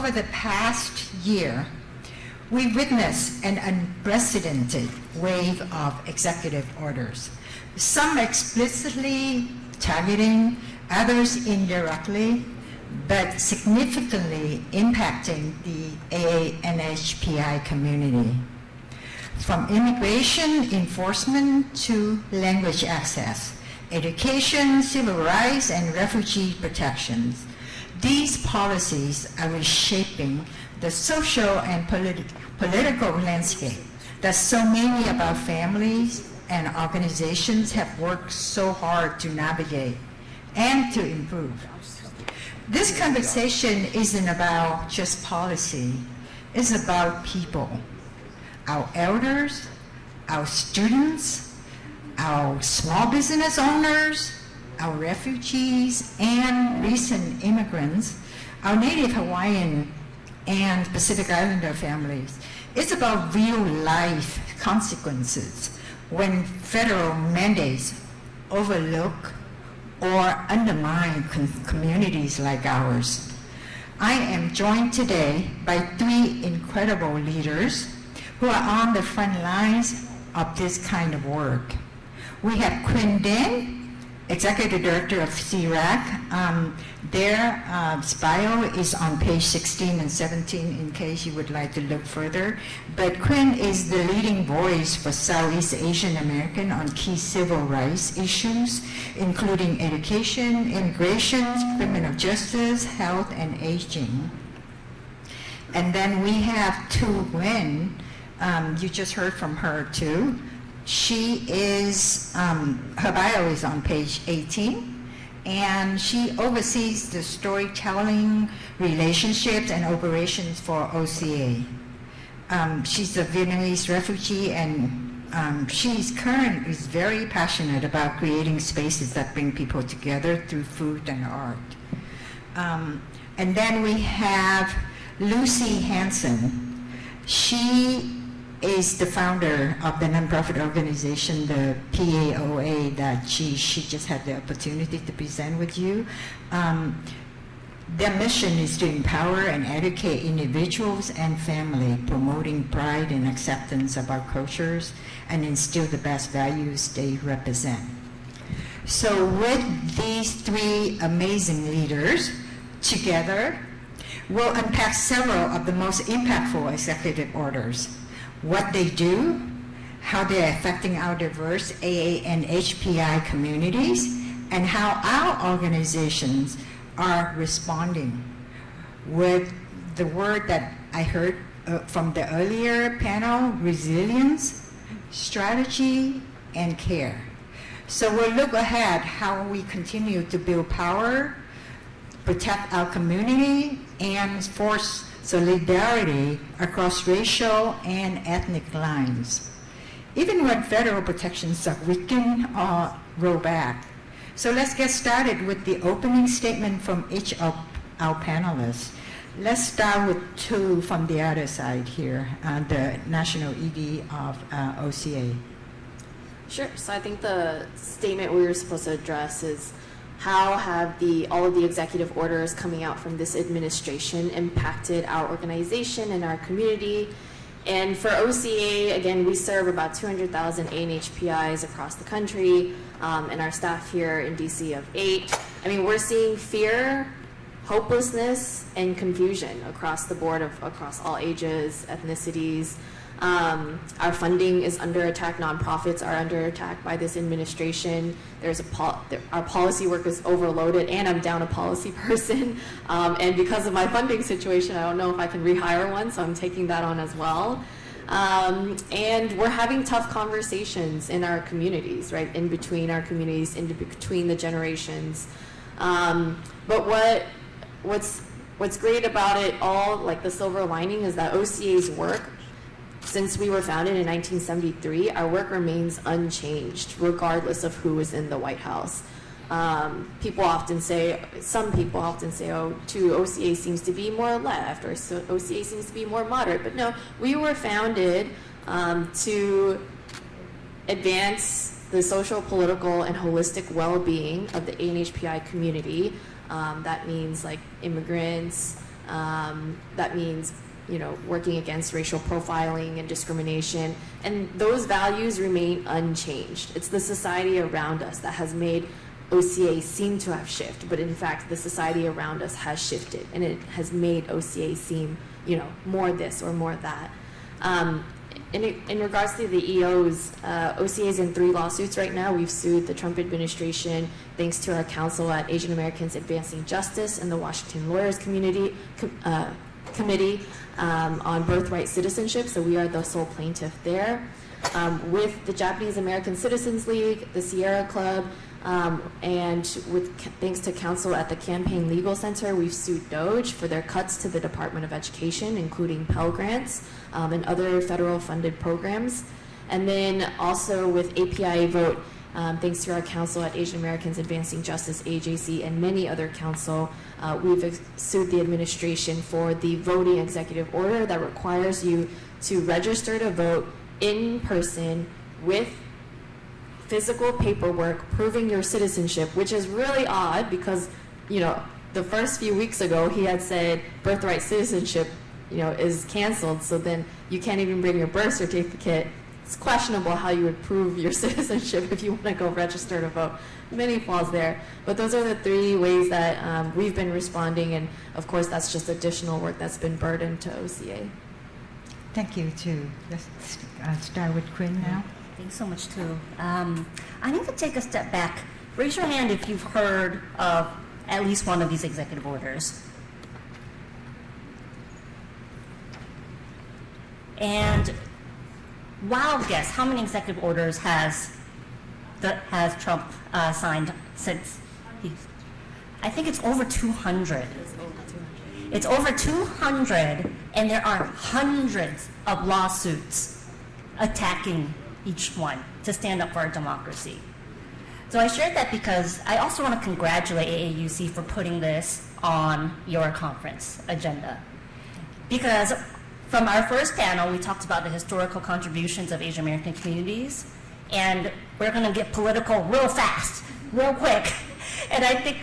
over the past year, we witnessed an unprecedented wave of executive orders, some explicitly targeting, others indirectly, but significantly impacting the AANHPI community. From immigration enforcement to language access, education, civil rights, and refugee protections, these policies are reshaping the social and political landscape that so many of our families and organizations have worked so hard to navigate and to improve. This conversation isn't about just policy, it's about people, our elders, our students, our small business owners, our refugees and recent immigrants, our Native Hawaiian and Pacific Islander families. It's about real life consequences when federal mandates overlook or undermine communities like ours. I am joined today by three incredible leaders who are on the front lines of this kind of work. We have Quyen Dinh, Executive Director of SEARAC. Their bio is on page 16 and 17 in case you would like to look further. But Quyen is the leading voice for Southeast Asian American on key civil rights issues, including education, immigration, criminal justice, health, and aging. And then we have Thu Nguyen. You just heard from her too. She is, her bio is on page 18, and she oversees the storytelling, relationships, and operations for OCA. She's a Vietnamese refugee, and she is very passionate about creating spaces that bring people together through food and art. And then we have Lucy Hansen. She is the founder of the nonprofit organization, the PAOA, that she just had the opportunity to present with you. Their mission is to empower and educate individuals and family, promoting pride and acceptance of our cultures and instill the best values they represent. So with these three amazing leaders together, we'll unpack several of the most impactful executive orders, what they do, how they're affecting our diverse AANHPI communities, and how our organizations are responding. With the word that I heard from the earlier panel, resilience, strategy, and care. So we'll look ahead how we continue to build power, protect our community, and force solidarity across racial and ethnic lines, even when federal protections are weakened or rolled back. So let's get started with the opening statement from each of our panelists. Let's start with Thu from the other side here, the National ED of OCA. Sure, so I think the statement we were supposed to address is how have all of the executive orders coming out from this administration impacted our organization and our community? And for OCA, again, we serve about 200,000 AANHPIs across the country, and our staff here in DC of 8. I mean, we're seeing fear, hopelessness, and confusion across the board, across all ages, ethnicities. Our funding is under attack. Nonprofits are under attack by this administration. Our policy work is overloaded, and I'm down a policy person. And because of my funding situation, I don't know if I can rehire one, so I'm taking that on as well. And we're having tough conversations in our communities, right, in between our communities, in between the generations. But what's great about it all, like the silver lining, is that OCA's work, since we were founded in 1973, our work remains unchanged, regardless of who is in the White House. Some people often say, oh, OCA seems to be more left, or OCA seems to be more moderate. But no, we were founded to advance the social, political, and holistic well-being of the AANHPI community. That means like immigrants, That means, you know, working against racial profiling and discrimination. And those values remain unchanged. It's the society around us that has made OCA seem to have shifted, but in fact, the society around us has shifted, and it has made OCA seem, you know, more this or more that. In regards to the EOs, OCA is in 3 lawsuits right now. We've sued the Trump administration thanks to our counsel at Asian Americans Advancing Justice and the Washington Lawyers Committee on birthright citizenship, so we are the sole plaintiff there. With the Japanese American Citizens League, the Sierra Club, and thanks to counsel at the Campaign Legal Center, we've sued DOGE for their cuts to the Department of Education, including Pell Grants and other federal funded programs. And then also with API Vote, thanks to our counsel at Asian Americans Advancing Justice, AJC, and many other counsel, we've sued the administration for the voting executive order that requires you to register to vote in person with physical paperwork proving your citizenship, which is really odd because, you know, the first few weeks ago he had said birthright citizenship, you know, is canceled, so then you can't even bring your birth certificate. It's questionable how you would prove your citizenship if you want to go register to vote. Many flaws there, but those are the 3 ways that we've been responding, and of course that's just additional work that's been burdened to OCA. Thank you, too. Let's start with Quyen now. Thanks so much, too. I need to take a step back. Raise your hand if you've heard of at least one of these executive orders. And wild guess, how many executive orders has Trump signed since I think it's over 200. It's over 200, and there are hundreds of lawsuits attacking each one to stand up for our democracy. So I shared that because I also want to congratulate AAUC for putting this on your conference agenda. Because from our first panel, we talked about the historical contributions of Asian American communities, and we're going to get political real fast, real quick. And I think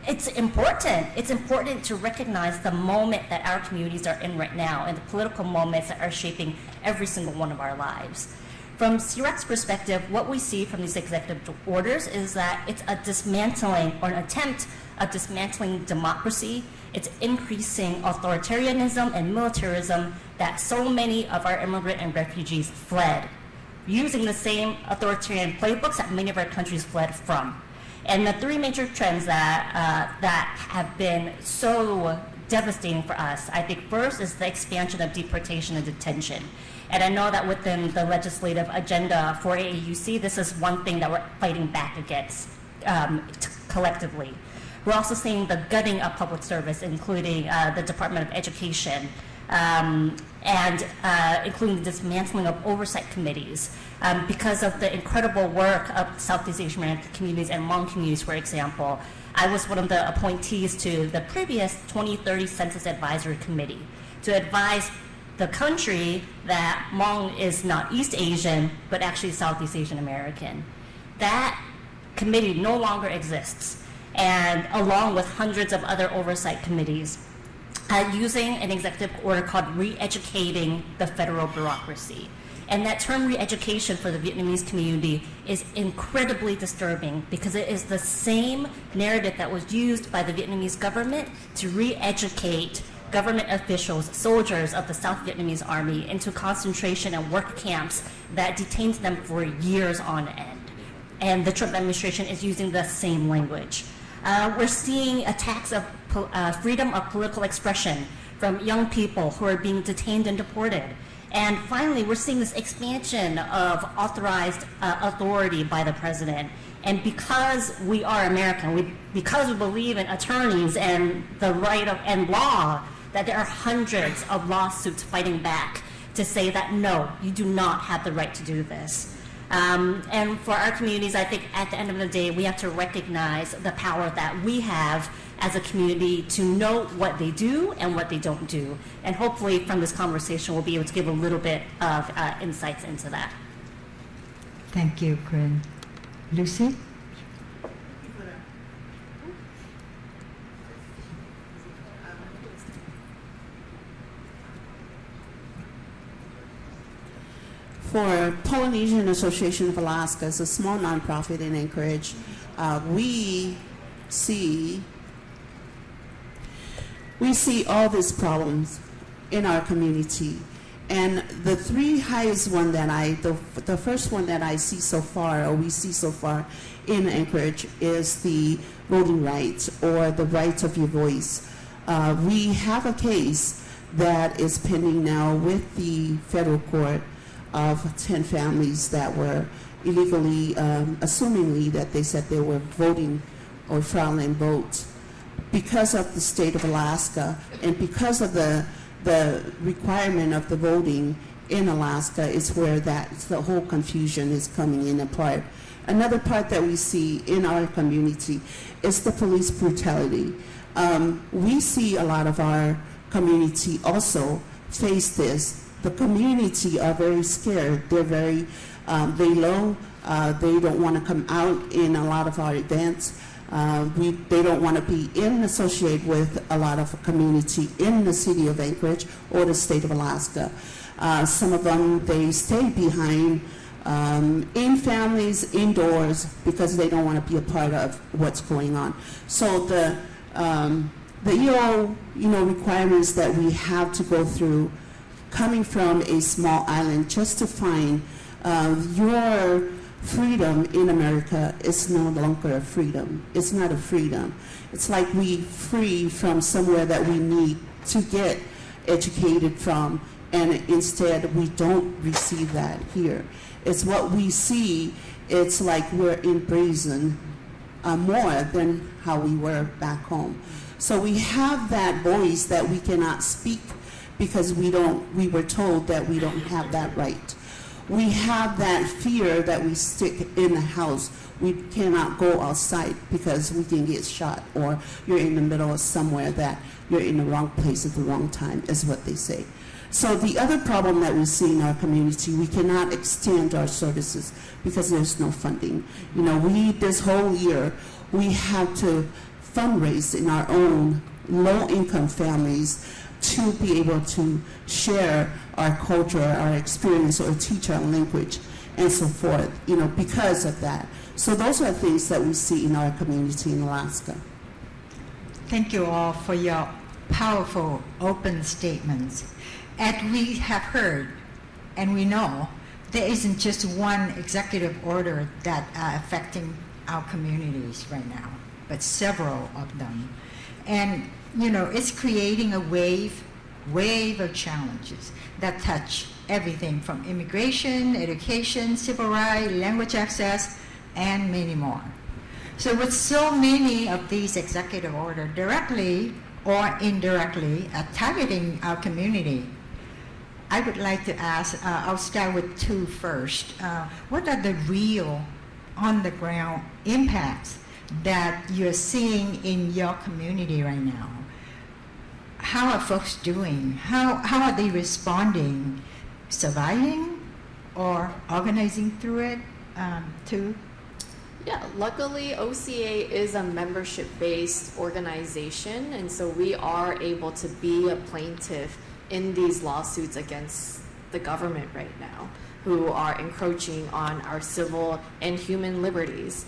it's important. It's important to recognize the moment that our communities are in right now and the political moments that are shaping every single one of our lives. From SEARAC's perspective, what we see from these executive orders is that it's a dismantling or an attempt of dismantling democracy. It's increasing authoritarianism and militarism that so many of our immigrant and refugees fled, using the same authoritarian playbooks that many of our countries fled from. And the 3 major trends that have been so devastating for us, I think first is the expansion of deportation and detention. And I know that within the legislative agenda for AAUC, this is one thing that we're fighting back against collectively. We're also seeing the gutting of public service, including the Department of Education, and including the dismantling of oversight committees because of the incredible work of Southeast Asian American communities and Hmong communities, for example. I was one of the appointees to the previous 2030 Census Advisory Committee to advise the country that Hmong is not East Asian, but actually Southeast Asian American. That committee no longer exists, and along with hundreds of other oversight committees, using an executive order called Re-Educating the Federal Bureaucracy. And that term re-education for the Vietnamese community is incredibly disturbing because it is the same narrative that was used by the Vietnamese government to re-educate government officials, soldiers of the South Vietnamese Army, into concentration and work camps that detained them for years on end. And the Trump administration is using the same language. We're seeing attacks of freedom of political expression from young people who are being detained and deported. And finally, we're seeing this expansion of authorized authority by the president. And because we are American, because we believe in attorneys and the right of and law, that there are hundreds of lawsuits fighting back to say that no, you do not have the right to do this. And for our communities, I think at the end of the day, we have to recognize the power that we have as a community to know what they do and what they don't do. And hopefully from this conversation, we'll be able to give a little bit of insights into that. Thank you, Quyen. Lucy? for Polynesian Association of Alaska, it's a small nonprofit in Anchorage. We see all these problems in our community. And the three highest one that the first one that I see so far, or we see so far in Anchorage, is the voting rights, or the rights of your voice. We have a case that is pending now with the federal court of 10 families that were illegally, assumingly that they said they were voting or fraudulent votes. Because of the state of Alaska, and because of the requirement of the voting in Alaska, is where the whole confusion is coming in apart. Another part that we see in our community is the police brutality. We see a lot of our community also face this. The community are very scared. They're very low. They don't want to come out in a lot of our events. They don't want to be associated with a lot of community in the city of Anchorage or the state of Alaska. Some of them, they stay behind in families, indoors, because they don't want to be a part of what's going on. So the EO, requirements that we have to go through, coming from a small island, just to find your freedom in America is no longer a freedom. It's not a freedom. It's like we free from somewhere that we need to get educated from, and instead we don't receive that here. It's what we see. It's like we're in prison more than how we were back home. So we have that voice that we cannot speak because we were told that we don't have that right. We have that fear that we stick in the house. We cannot go outside because we can get shot, or you're in the middle of somewhere that you're in the wrong place at the wrong time, is what they say. So the other problem that we see in our community, we cannot extend our services because there's no funding. This whole year, we have to fundraise in our own low-income families to be able to share our culture, our experience, or teach our language, and so forth, because of that. So those are things that we see in our community in Alaska. Thank you all for your powerful, open statements. And we have heard, and we know, there isn't just one executive order that are affecting our communities right now, but several of them. And, it's creating a wave of challenges that touch everything from immigration, education, civil rights, language access, and many more. So with so many of these executive orders directly or indirectly targeting our community, I would like to ask, I'll start with Thu first. What are the real on-the-ground impacts that you're seeing in your community right now? How are folks doing? How are they responding? Surviving or organizing through it? Thu? Yeah, luckily OCA is a membership-based organization, and so we are able to be a plaintiff in these lawsuits against the government right now, who are encroaching on our civil and human liberties.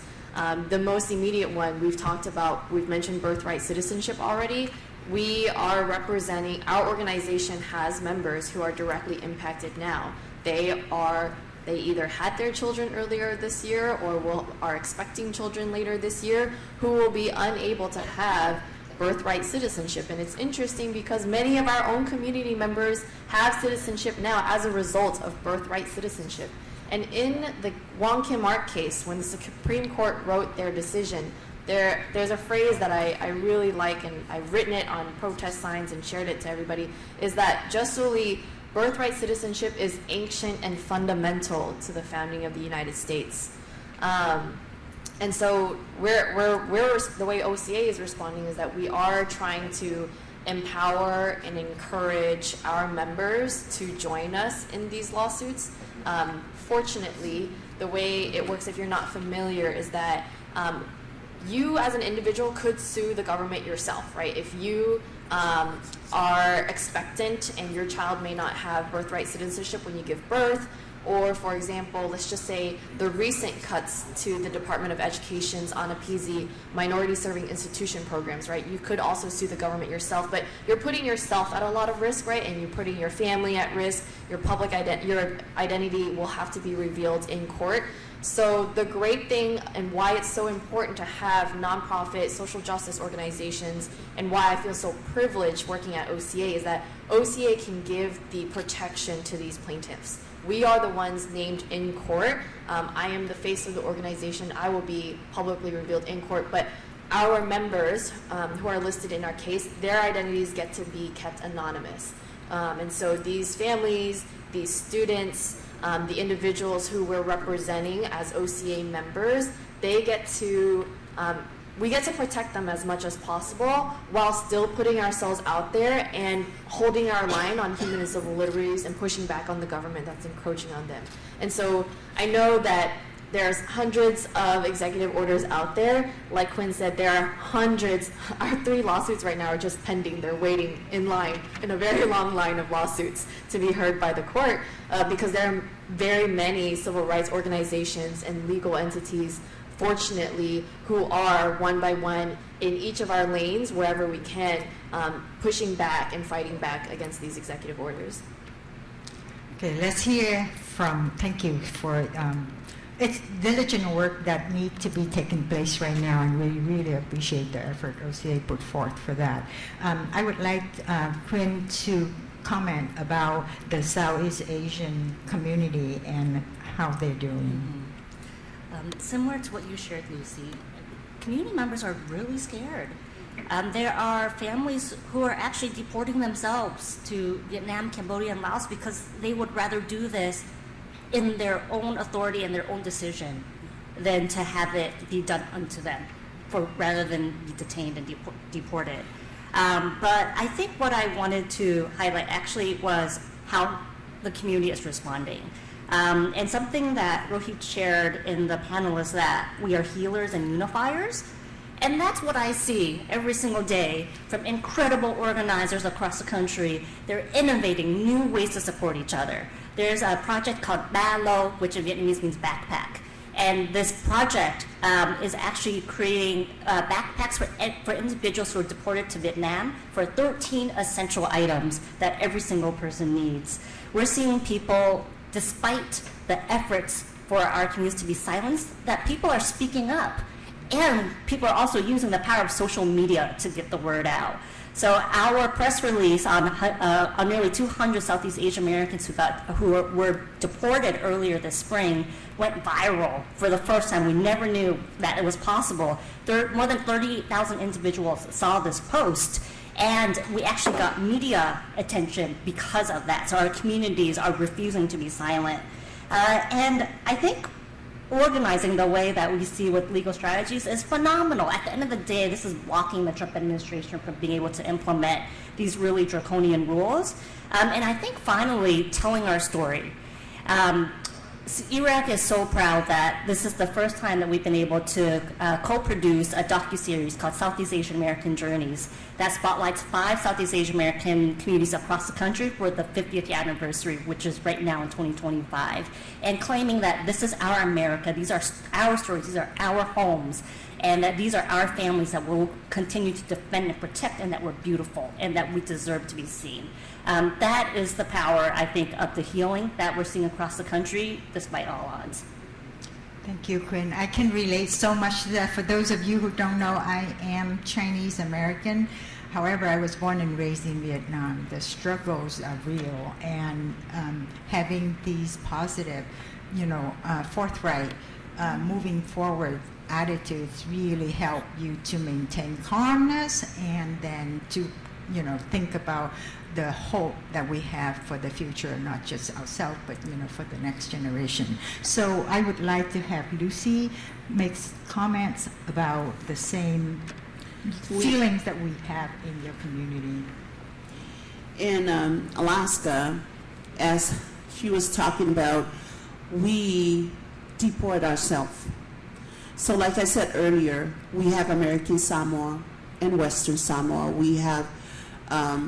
The most immediate one we've mentioned birthright citizenship already. We are representing, our organization has members who are directly impacted now. They either had their children earlier this year or are expecting children later this year who will be unable to have birthright citizenship. And it's interesting because many of our own community members have citizenship now as a result of birthright citizenship. And in the Wong Kim Ark case, when the Supreme Court wrote their decision, there's a phrase that I really like, and I've written it on protest signs and shared it to everybody, is that just solely birthright citizenship is ancient and fundamental to the founding of the United States. And so the way OCA is responding is that we are trying to empower and encourage our members to join us in these lawsuits. Fortunately, the way it works, if you're not familiar, is that you as an individual could sue the government yourself, right? If you are expectant and your child may not have birthright citizenship when you give birth, Or, for example, let's just say the recent cuts to the Department of Education's AANHPI minority serving institution programs, right? You could also sue the government yourself, but you're putting yourself at a lot of risk, right? And you're putting your family at risk. Your your identity will have to be revealed in court. So the great thing and why it's so important to have nonprofit social justice organizations, and why I feel so privileged working at OCA, is that OCA can give the protection to these plaintiffs. We are the ones named in court. I am the face of the organization. I will be publicly revealed in court, but our members who are listed in our case, their identities get to be kept anonymous. And so these families, these students, the individuals who we're representing as OCA members, they get to, we get to protect them as much as possible while still putting ourselves out there and holding our line on human and civil liberties and pushing back on the government that's encroaching on them. And so I know that there's hundreds of executive orders out there. Like Quinn said, there are hundreds. Our 3 lawsuits right now are just pending. They're waiting in line, in a very long line of lawsuits to be heard by the court, because there are very many civil rights organizations and legal entities, fortunately, who are one by one in each of our lanes, wherever we can, pushing back and fighting back against these executive orders. Okay, let's hear from, thank you for, it's diligent work that needs to be taking place right now, and we really appreciate the effort OCA put forth for that. I would like Quinn to comment about the Southeast Asian community and how they're doing. Similar to what you shared, Lucy, community members are really scared. There are families who are actually deporting themselves to Vietnam, Cambodia, and Laos because they would rather do this in their own authority and their own decision than to have it be done unto them, rather than be detained and deported. But I think what I wanted to highlight actually was how the community is responding. And something that Rohit shared in the panel is that we are healers and unifiers. And that's what I see every single day from incredible organizers across the country. They're innovating new ways to support each other. There's a project called Ba Lo, which in Vietnamese means backpack. And this project is actually creating backpacks for individuals who are deported to Vietnam for 13 essential items that every single person needs. We're seeing people, despite the efforts for our communities to be silenced, that people are speaking up. And people are also using the power of social media to get the word out. So our press release on nearly 200 Southeast Asian Americans who were deported earlier this spring went viral for the first time. We never knew that it was possible. More than 30,000 individuals saw this post, and we actually got media attention because of that. So our communities are refusing to be silent. And I think organizing the way that we see with legal strategies is phenomenal. At the end of the day, this is blocking the Trump administration from being able to implement these really draconian rules. And I think finally telling our story. SEARAC is so proud that this is the first time that we've been able to co-produce a docuseries called Southeast Asian American Journeys that spotlights 5 Southeast Asian American communities across the country for the 50th anniversary, which is right now in 2025, and claiming that this is our America, these are our stories, these are our homes, and that these are our families that we'll continue to defend and protect, and that we're beautiful, and that we deserve to be seen. That is the power, I think, of the healing that we're seeing across the country, despite all odds. Thank you, Quinn. I can relate so much to that. For those of you who don't know, I am Chinese American. However, I was born and raised in Vietnam. The struggles are real, and having these positive, forthright, moving forward attitudes really help you to maintain calmness, and then to think about the hope that we have for the future, not just ourselves, but for the next generation. So I would like to have Lucy make comments about the same feelings that we have in your community. In Alaska, as she was talking about, we deport ourselves. So like I said earlier, we have American Samoa and Western Samoa. We have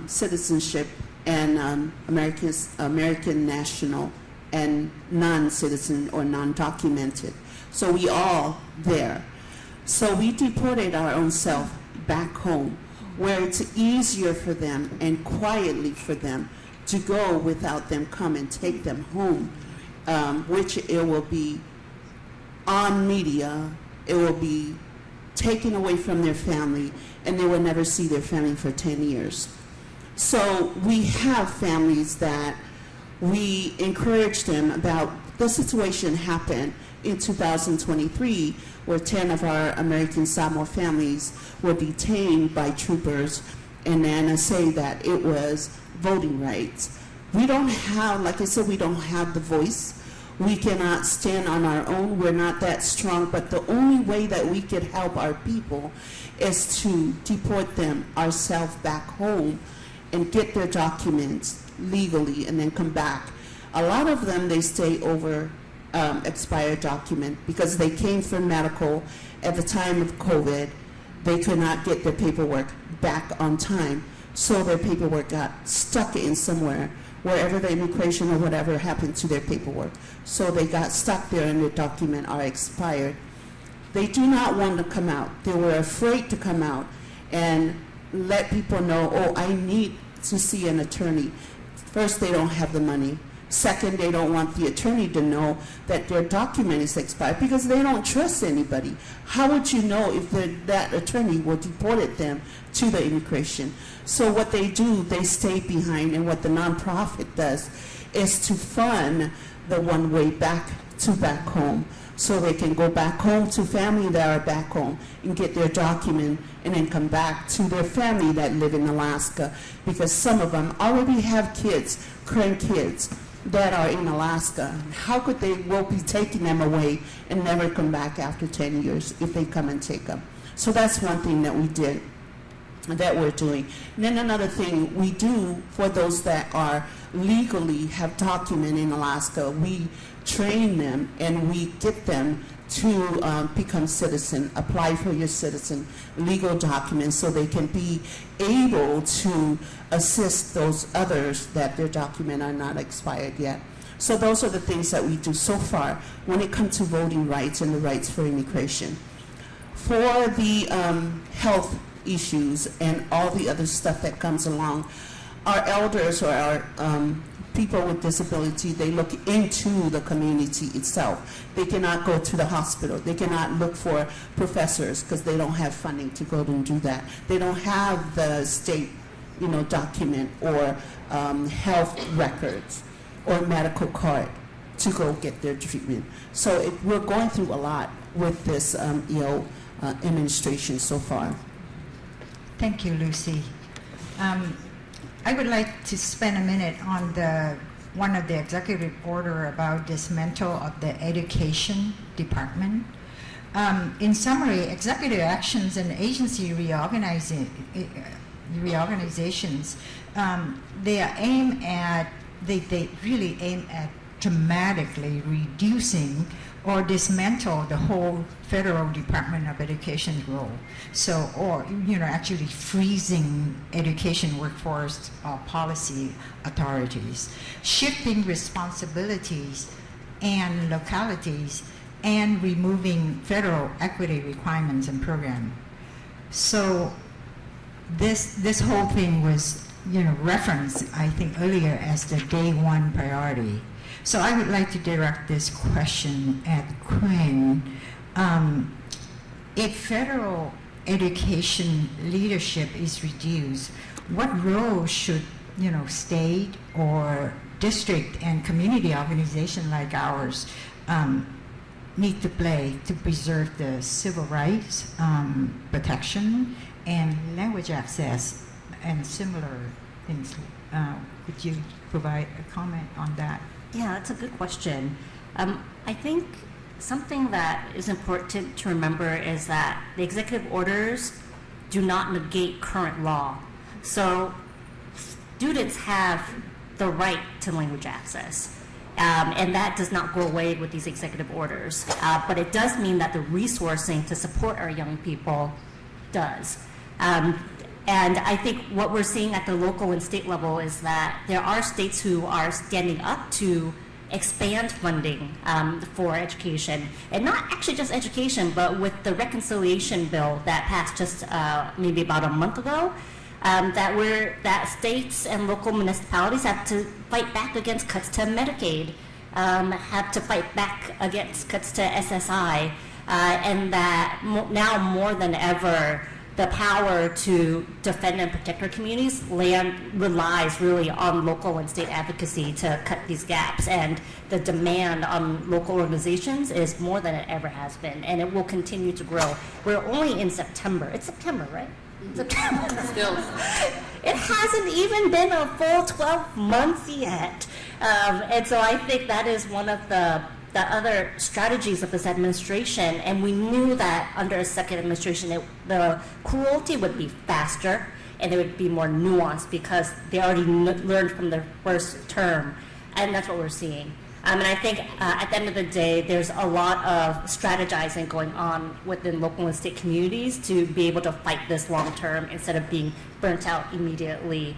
citizenship and American National and non-citizen or non-documented. So we all there. So we deported our own self back home, where it's easier for them and quietly for them to go without them come and take them home, which it will be on media, it will be taken away from their family, and they will never see their family for 10 years. So we have families that we encourage them about the situation happened in 2023, where 10 of our American Samoa families were detained by troopers, and then say that it was voting rights. We don't have, like I said, we don't have the voice. We cannot stand on our own. We're not that strong, but the only way that we could help our people is to deport them ourselves back home and get their documents legally and then come back. A lot of them, they stay over expired document because they came from medical at the time of COVID. They could not get their paperwork back on time, so their paperwork got stuck in somewhere, wherever the immigration or whatever happened to their paperwork. So they got stuck there and their document are expired. They do not want to come out. They were afraid to come out and let people know, oh, I need to see an attorney. First, they don't have the money. Second, they don't want the attorney to know that their document is expired because they don't trust anybody. How would you know if that attorney will deport them to the immigration? So what they do, they stay behind, and what the nonprofit does is to fund the one way back home, so they can go back home to family that are back home and get their document and then come back to their family that live in Alaska, because some of them already have kids, grandkids, that are in Alaska. How could they will be taking them away and never come back after 10 years if they come and take them? So that's one thing that we did, that we're doing. And then another thing we do for those that are legally have document in Alaska, we train them and we get them to become citizen, apply for your citizen legal documents so they can be able to assist those others that their document are not expired yet. So those are the things that we do so far when it comes to voting rights and the rights for immigration. For the health issues and all the other stuff that comes along, our elders or our people with disability, they look into the community itself. They cannot go to the hospital. They cannot look for professors because they don't have funding to go and do that. They don't have the state, document or health records or medical card to go get their treatment. So we're going through a lot with this administration so far. Thank you, Lucy. I would like to spend a minute on one of the executive order about dismantle of the education department. In summary, executive actions and agency reorganizations, they really aim at dramatically reducing or dismantle the whole federal Department of Education role. So, or, actually freezing education workforce policy authorities, shifting responsibilities and localities, and removing federal equity requirements and program. So this whole thing was, referenced, I think, earlier as the day one priority. So I would like to direct this question at Quyen. If federal education leadership is reduced, what role should, state or district and community organization like ours need to play to preserve the civil rights protection and language access and similar things? Could you provide a comment on that? Yeah, that's a good question. I think something that is important to remember is that the executive orders do not negate current law. So students have the right to language access, and that does not go away with these executive orders. But it does mean that the resourcing to support our young people does. And I think what we're seeing at the local and state level is that there are states who are standing up to expand funding for education, and not actually just education, but with the reconciliation bill that passed just maybe about a month ago, that states and local municipalities have to fight back against cuts to Medicaid, have to fight back against cuts to SSI, and that now more than ever, the power to defend and protect our communities relies really on local and state advocacy to cut these gaps. And the demand on local organizations is more than it ever has been, and it will continue to grow. We're only in September. It's September, right? September. Still. It hasn't even been a full 12 months yet. And so I think that is one of the other strategies of this administration, and we knew that under a second administration, the cruelty would be faster and it would be more nuanced because they already learned from their first term, and that's what we're seeing. And I think at the end of the day, there's a lot of strategizing going on within local and state communities to be able to fight this long term instead of being burnt out immediately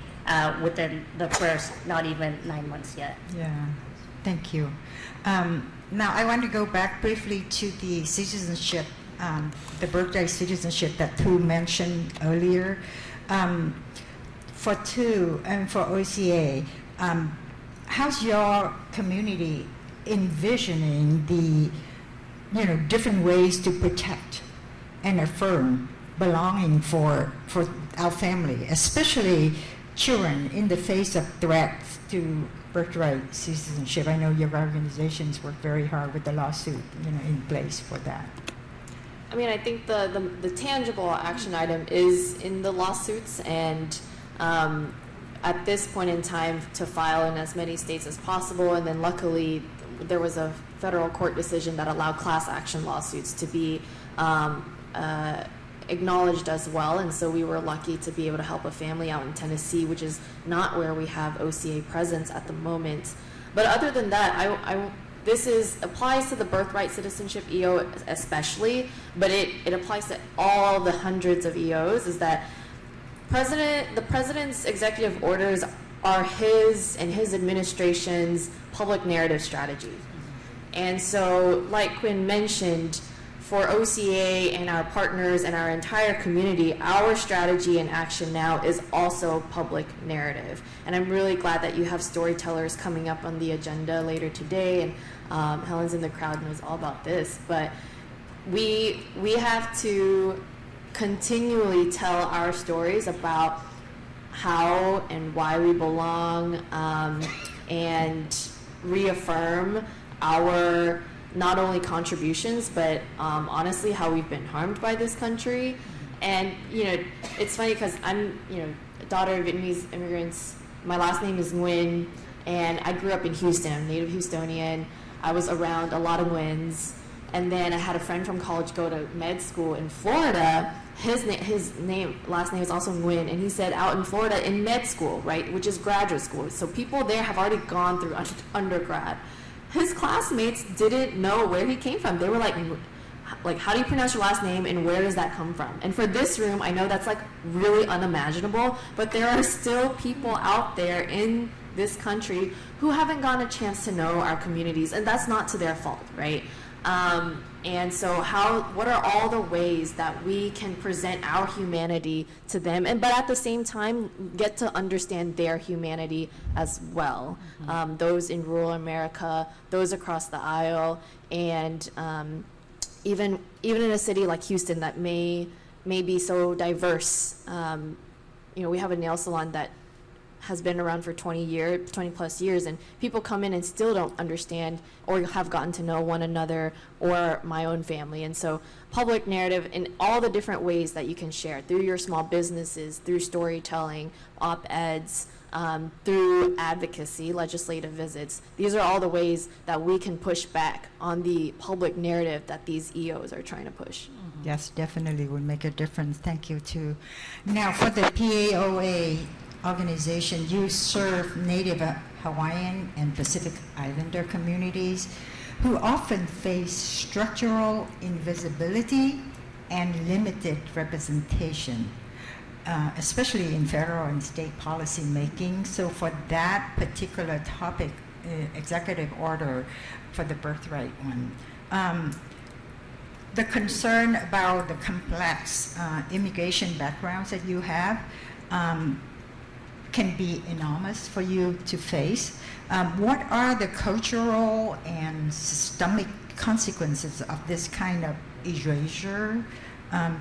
within the first not even 9 months yet. Yeah, thank you. Now, I want to go back briefly to the citizenship, the birthright citizenship that Thu mentioned earlier. For Thu and for OCA, how's your community envisioning the, different ways to protect and affirm belonging for our family, especially children in the face of threats to birthright citizenship? I know your organizations work very hard with the lawsuit, in place for that. I mean, I think the tangible action item is in the lawsuits, and at this point in time to file in as many states as possible. And then luckily there was a federal court decision that allowed class action lawsuits to be acknowledged as well, and so we were lucky to be able to help a family out in Tennessee, which is not where we have OCA presence at the moment. But other than that, this applies to the birthright citizenship EO especially, but it applies to all the hundreds of EOs, is that the president's executive orders are his and his administration's public narrative strategy. And so, like Quyen mentioned, for OCA and our partners and our entire community, our strategy and action now is also public narrative. And I'm really glad that you have storytellers coming up on the agenda later today, and Helen's in the crowd knows all about this. But we have to continually tell our stories about how and why we belong, and reaffirm our not only contributions, but honestly how we've been harmed by this country. And it's funny because I'm a daughter of Vietnamese immigrants. My last name is Nguyen, and I grew up in Houston. I'm native Houstonian. I was around a lot of Nguyen's, and then I had a friend from college go to med school in Florida. His last name is also Nguyen, and he said out in Florida in med school, right, which is graduate school. So people there have already gone through undergrad. His classmates didn't know where he came from. They were like, how do you pronounce your last name and where does that come from? And for this room, I know that's like really unimaginable, but there are still people out there in this country who haven't gotten a chance to know our communities, and that's not to their fault, right? And so what are all the ways that we can present our humanity to them, but at the same time get to understand their humanity as well? Mm-hmm. Those in rural America, those across the aisle, and even in a city like Houston that may be so diverse. We have a nail salon that has been around for 20 plus years, and people come in and still don't understand or have gotten to know one another or my own family. And so public narrative in all the different ways that you can share, through your small businesses, through storytelling, op-eds, through advocacy, legislative visits. These are all the ways that we can push back on the public narrative that these EOs are trying to push. Yes, definitely will make a difference. Thank you, too. Now, for the PAOA organization, you serve Native Hawaiian and Pacific Islander communities who often face structural invisibility and limited representation, especially in federal and state policy making. So for that particular topic, executive order for the birthright one. The concern about the complex immigration backgrounds that you have can be enormous for you to face. What are the cultural and systemic consequences of this kind of erasure,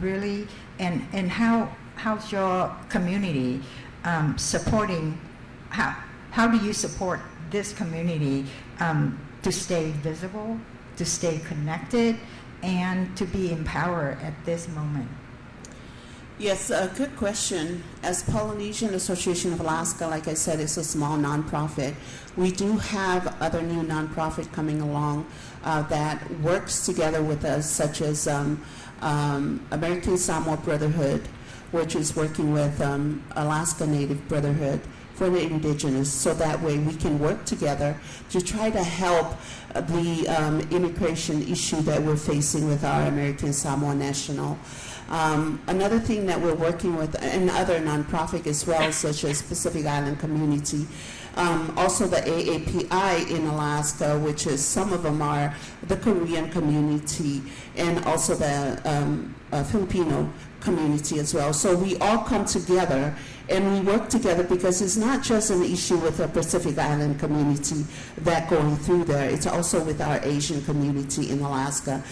really? And how's your community supporting, how do you support this community to stay visible, to stay connected, and to be empowered at this moment? Yes, a good question. As Polynesian Association of Alaska, like I said, it's a small nonprofit. We do have other new nonprofit coming along that works together with us, such as American Samoa Brotherhood, which is working with Alaska Native Brotherhood for the indigenous, so that way we can work together to try to help the immigration issue that we're facing with our American Samoa National. Another thing that we're working with, and other nonprofit as well, such as Pacific Island Community, also the AAPI in Alaska, which is, some of them are the Korean community, and also the Filipino community as well. So we all come together and we work together, because it's not just an issue with the Pacific Island community that going through there, it's also with our Asian community in Alaska.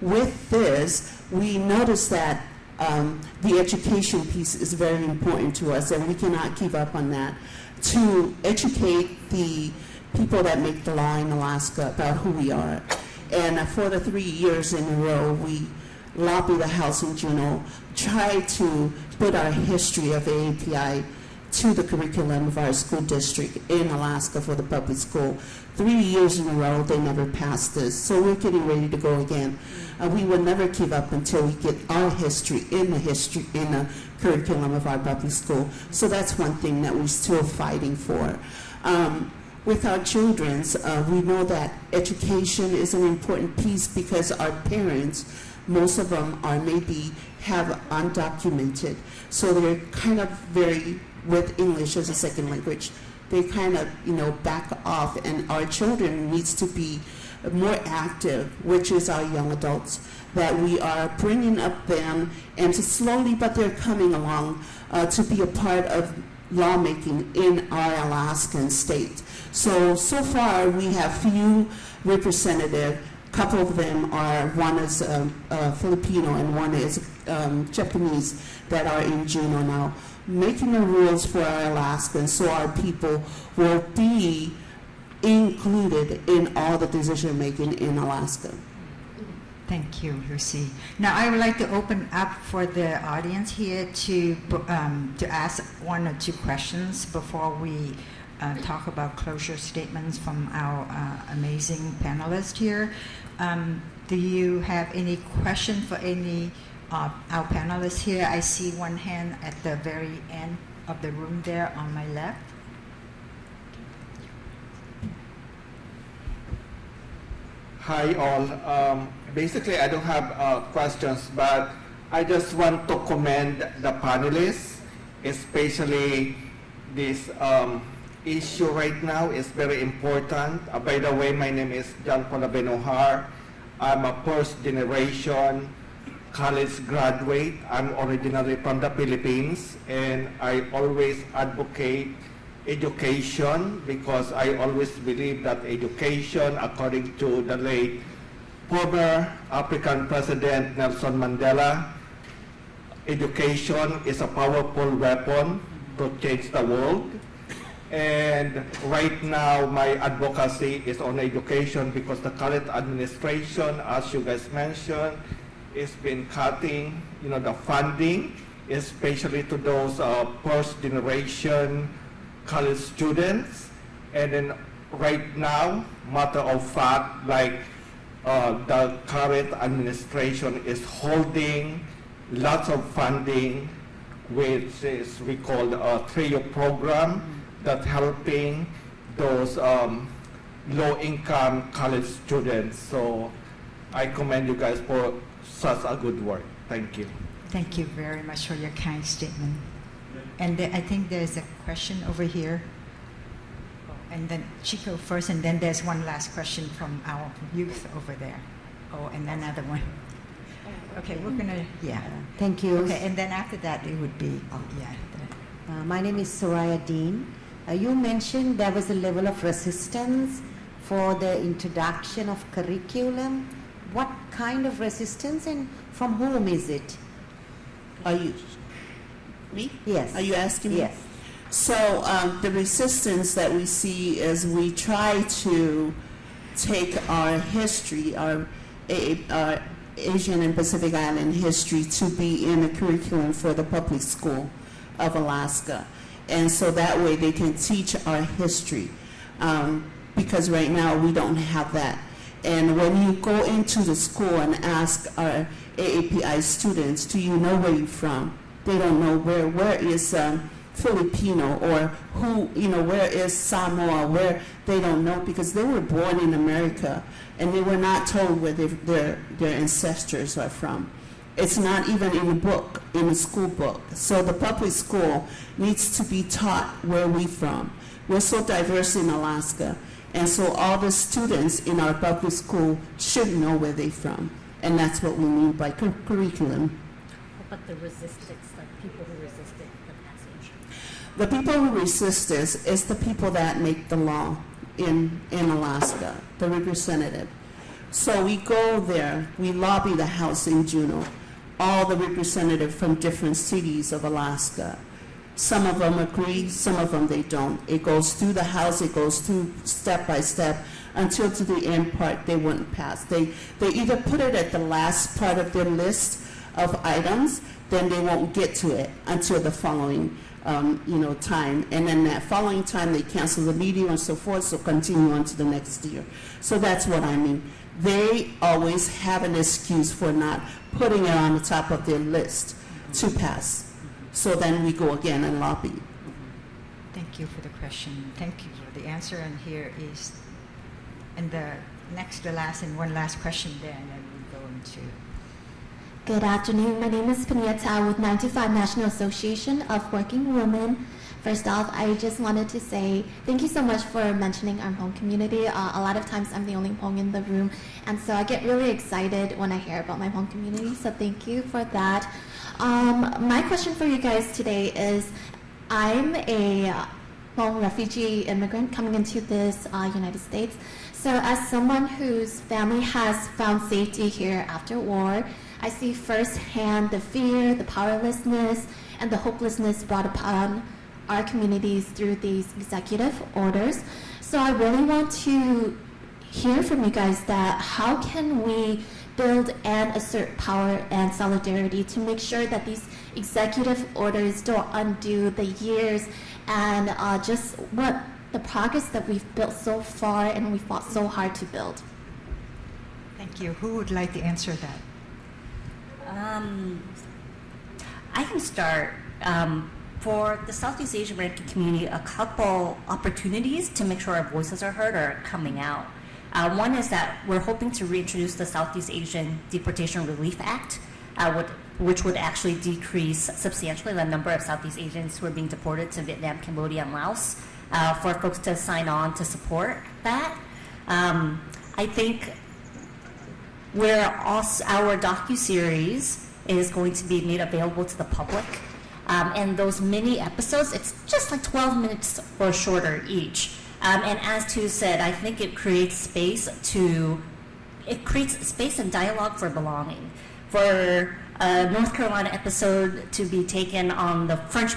With this, we notice that the education piece is very important to us, and we cannot keep up on that, to educate the people that make the law in Alaska about who we are. And for the 3 years in a row, we lobby the Housing Journal, try to put our history of AAPI to the curriculum of our school district in Alaska for the public school. 3 years in a row, they never passed this. So we're getting ready to go again. We will never give up until we get our history in the curriculum of our public school. So that's one thing that we're still fighting for. With our children's, we know that education is an important piece, because our parents, most of them are maybe have undocumented, so they're kind of very, with English as a second language, they kind of, back off, and our children needs to be more active, which is our young adults, that we are bringing up them, and to slowly, but they're coming along to be a part of lawmaking in our Alaskan state. So far we have few representatives. Couple of them are, one is Filipino and one is Japanese, that are in Juneau now, making the rules for our Alaskans, so our people will be included in all the decision making in Alaska. Thank you, Lucy. Now, I would like to open up for the audience here to ask one or two questions before we talk about closure statements from our amazing panelists here. Do you have any question for any of our panelists here? I see one hand at the very end of the room there on my left. Hi all. Basically, I don't have questions, but I just want to commend the panelists, especially this issue right now is very important. By the way, my name is John Polabenohar. I'm a first generation college graduate. I'm originally from the Philippines, and I always advocate education, because I always believe that education, according to the late former African President Nelson Mandela, education is a powerful weapon to change the world. And right now, my advocacy is on education, because the current administration, as you guys mentioned, has been cutting, the funding, especially to those first generation college students. And then right now, matter of fact, like the current administration is holding lots of funding, which is we call a TRIO program, that helping those low-income college students. So I commend you guys for such a good work. Thank you. Thank you very much for your kind statement. And I think there's a question over here. and then Chico first, and then there's one last question from our youth over there. Oh, and then another one. Okay, we're gonna, yeah. Thank you. Okay, and then after that, it would be, yeah. My name is Soraya Dean. You mentioned there was a level of resistance for the introduction of curriculum. What kind of resistance and from whom is it? Are you, me? Yes. Are you asking me? Yes. So the resistance that we see is we try to take our history, our Asian and Pacific Island history to be in the curriculum for the public school of Alaska. And so that way they can teach our history, because right now we don't have that. And when you go into the school and ask our AAPI students, do you know where you're from? They don't know where is Filipino, or who, where is Samoa, where they don't know, because they were born in America and they were not told where their ancestors are from. It's not even in a book, in a school book. So the public school needs to be taught where we're from. We're so diverse in Alaska, and so all the students in our public school should know where they're from. And that's what we mean by curriculum. But the resistance, like people who resisted the passage. The people who resist this is the people that make the law in Alaska, the representative. So we go there, we lobby the House in Juneau, all the representatives from different cities of Alaska. Some of them agree, some of them they don't. It goes through the House, it goes through step by step until to the end part they wouldn't pass. They either put it at the last part of their list of items, then they won't get to it until the following time. And then that following time they cancel the meeting and so forth, so continue on to the next year. So that's what I mean. They always have an excuse for not putting it on the top of their list to pass. So then we go again and lobby. Thank you for the question. Thank you for the answer. And here is, and the last, and one last question there, and then we go into. Good afternoon. My name is Panieta with 95 National Association of Working Women. First off, I just wanted to say thank you so much for mentioning our Hmong community. A lot of times I'm the only Hmong in the room, and so I get really excited when I hear about my Hmong community, so thank you for that. My question for you guys today is, I'm a Hmong refugee immigrant coming into this United States. So as someone whose family has found safety here after war, I see firsthand the fear, the powerlessness, and the hopelessness brought upon our communities through these executive orders. So I really want to hear from you guys that how can we build and assert power and solidarity to make sure that these executive orders don't undo the years and just what the progress that we've built so far and we fought so hard to build. Thank you. Who would like to answer that? I can start. For the Southeast Asian American community, a couple opportunities to make sure our voices are heard are coming out. One is that we're hoping to reintroduce the Southeast Asian Deportation Relief Act, which would actually decrease substantially the number of Southeast Asians who are being deported to Vietnam, Cambodia, and Laos, for folks to sign on to support that. I think our docuseries is going to be made available to the public. And those mini episodes, it's just like 12 minutes or shorter each. And as Tu said, I think it creates space and dialogue for belonging. For a North Carolina episode to be taken on the front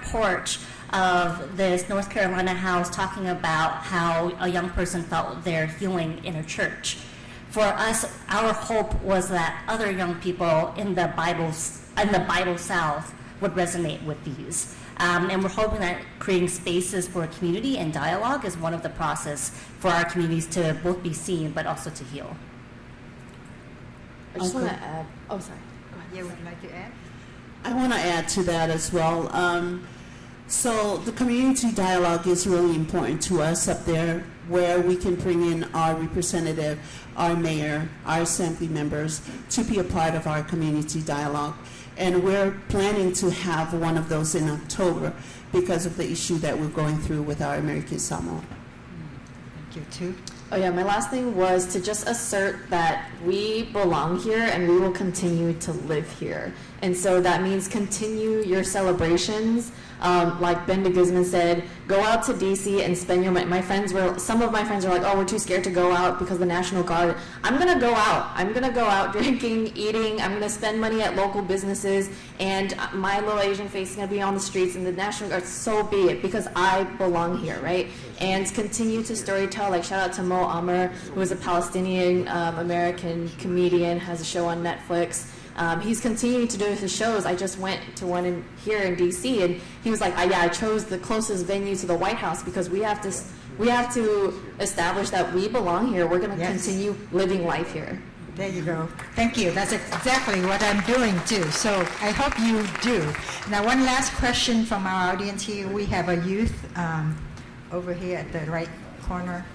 porch of this North Carolina house, talking about how a young person felt their healing in a church. For us, our hope was that other young people in the Bible South would resonate with these. And we're hoping that creating spaces for community and dialogue is one of the process for our communities to both be seen but also to heal. I just Okay. want to add, sorry, go ahead. Yeah, would you like to add? I want to add to that as well. So the community dialogue is really important to us up there, where we can bring in our representative, our mayor, our assembly members to be a part of our community dialogue. And we're planning to have one of those in October because of the issue that we're going through with our American Samoa. Thank you, too. Oh yeah, my last thing was to just assert that we belong here and we will continue to live here. And so that means continue your celebrations. Like Ben de Guzman said, go out to DC and spend your money. Some of my friends are like, oh, we're too scared to go out because of the National Guard. I'm gonna go out. I'm gonna go out drinking, eating. I'm gonna spend money at local businesses, and my little Asian face is gonna be on the streets, and the National Guard, so be it, because I belong here, right? And continue to storytell, like shout out to Mo Amer, who is a Palestinian American comedian, has a show on Netflix. He's continuing to do his shows. I just went to one here in DC, and he was like, I chose the closest venue to the White House because we have to establish that we belong here. We're going to continue living life here. There you go. Thank you. That's exactly what I'm doing too. So I hope you do. Now, one last question from our audience here. We have a youth over here at the right corner.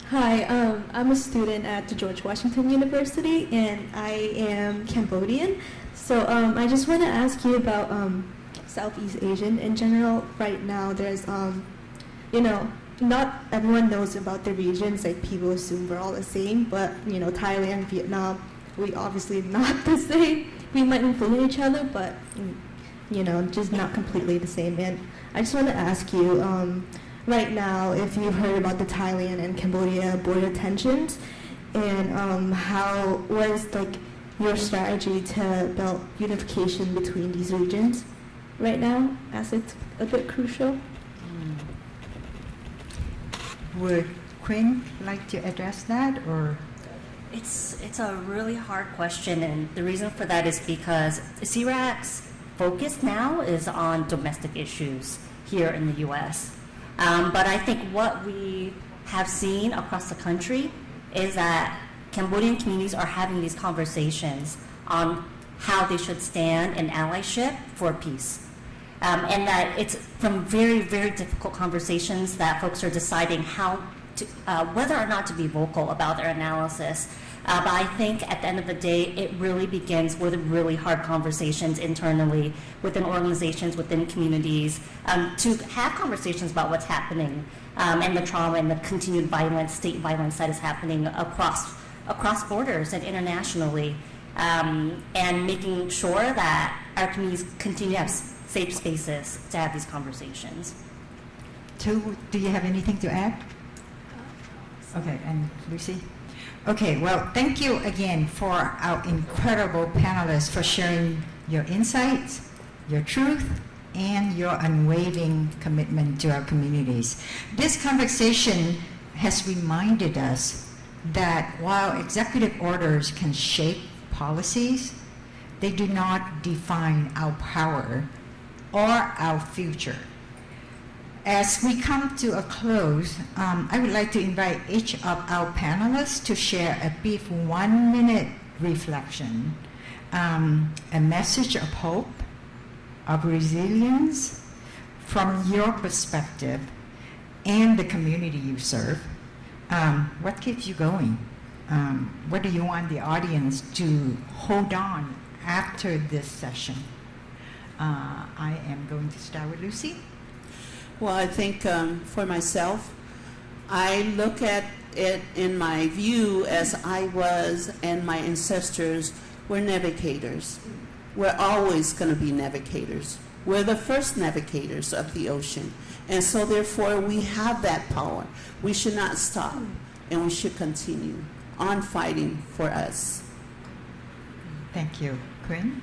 Hi, I'm a student at the George Washington University, and I am Cambodian. So I just want to ask you about Southeast Asian in general. Right now, there's, not everyone knows about the regions. Like, people assume we're all the same, but, Thailand, Vietnam, we obviously not the same. We might influence each other, but, just not completely the same. And I just want to ask you, right now, if you've heard about the Thailand and Cambodia border tensions, and what is your strategy to build unification between these regions right now, as it's a bit crucial? Would Quyen like to address that, or? It's a really hard question, and the reason for that is because SEARAC's focus now is on domestic issues here in the U.S. But I think what we have seen across the country is that Cambodian communities are having these conversations on how they should stand in allyship for peace. And that it's from very, very difficult conversations that folks are deciding how to, whether or not to be vocal about their analysis. But I think at the end of the day, it really begins with really hard conversations internally, within organizations, within communities, to have conversations about what's happening and the trauma and the continued violence, state violence that is happening across borders and internationally, and making sure that our communities continue to have safe spaces to have these conversations. Thu, do you have anything to add? Okay, and Lucy? Okay, well, thank you again for our incredible panelists for sharing your insights, your truth, and your unwavering commitment to our communities. This conversation has reminded us that while executive orders can shape policies, they do not define our power or our future. As we come to a close, I would like to invite each of our panelists to share a brief 1-minute reflection, a message of hope, of resilience from your perspective and the community you serve. What keeps you going? What do you want the audience to hold on after this session? I am going to start with Lucy. Well, I think for myself, I look at it in my view as I was and my ancestors were navigators. We're always going to be navigators. We're the first navigators of the ocean. And so therefore we have that power. We should not stop, and we should continue on fighting for us. Thank you. Quyen?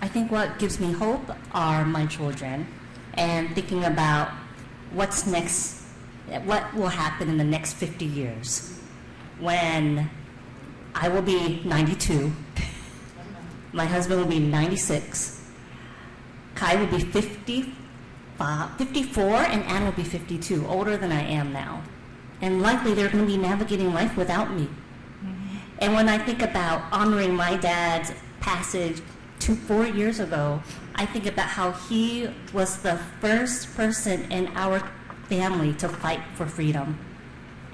I think what gives me hope are my children, and thinking about what's next, what will happen in the next 50 years when I will be 92, my husband will be 96, Kai will be 54, and Anne will be 52, older than I am now. And likely they're going to be navigating life without me. And when I think about honoring my dad's passage 4 years ago, I think about how he was the first person in our family to fight for freedom.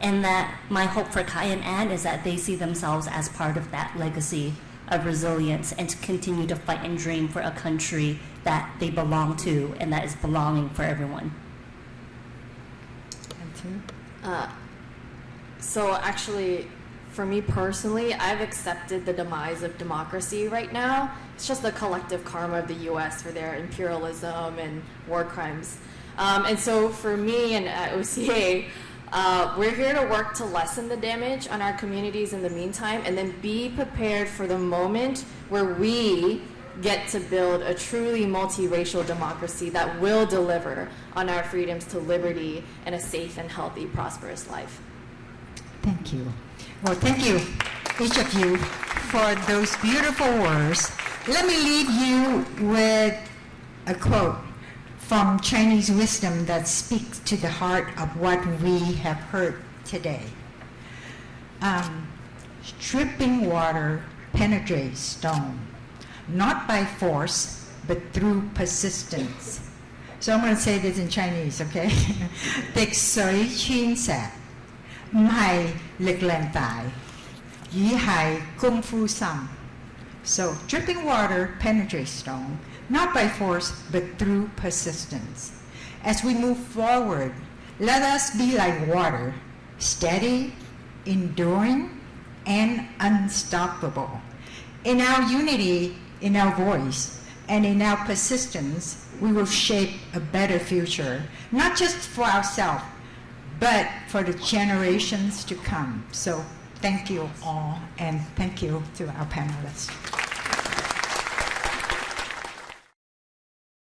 And that my hope for Kai and Ann is that they see themselves as part of that legacy of resilience and to continue to fight and dream for a country that they belong to and that is belonging for everyone. So actually, for me personally, I've accepted the demise of democracy right now. It's just the collective karma of the U.S. for their imperialism and war crimes. And so for me and at OCA, we're here to work to lessen the damage on our communities in the meantime, and then be prepared for the moment where we get to build a truly multiracial democracy that will deliver on our freedoms to liberty and a safe and healthy, prosperous life. Thank you. Well, thank you, each of you, for those beautiful words. Let me leave you with a quote from Chinese wisdom that speaks to the heart of what we have heard today. Dripping water penetrates stone, not by force, but through persistence. So I'm going to say this in Chinese, okay? Tịch sới chuyên xạ, mày lực lèn tài, dĩ hài kung fu sam. So dripping water penetrates stone, not by force, but through persistence. As we move forward, let us be like water, steady, enduring, and unstoppable. In our unity, in our voice, and in our persistence, we will shape a better future, not just for ourselves, but for the generations to come. So thank you all, and thank you to our panelists.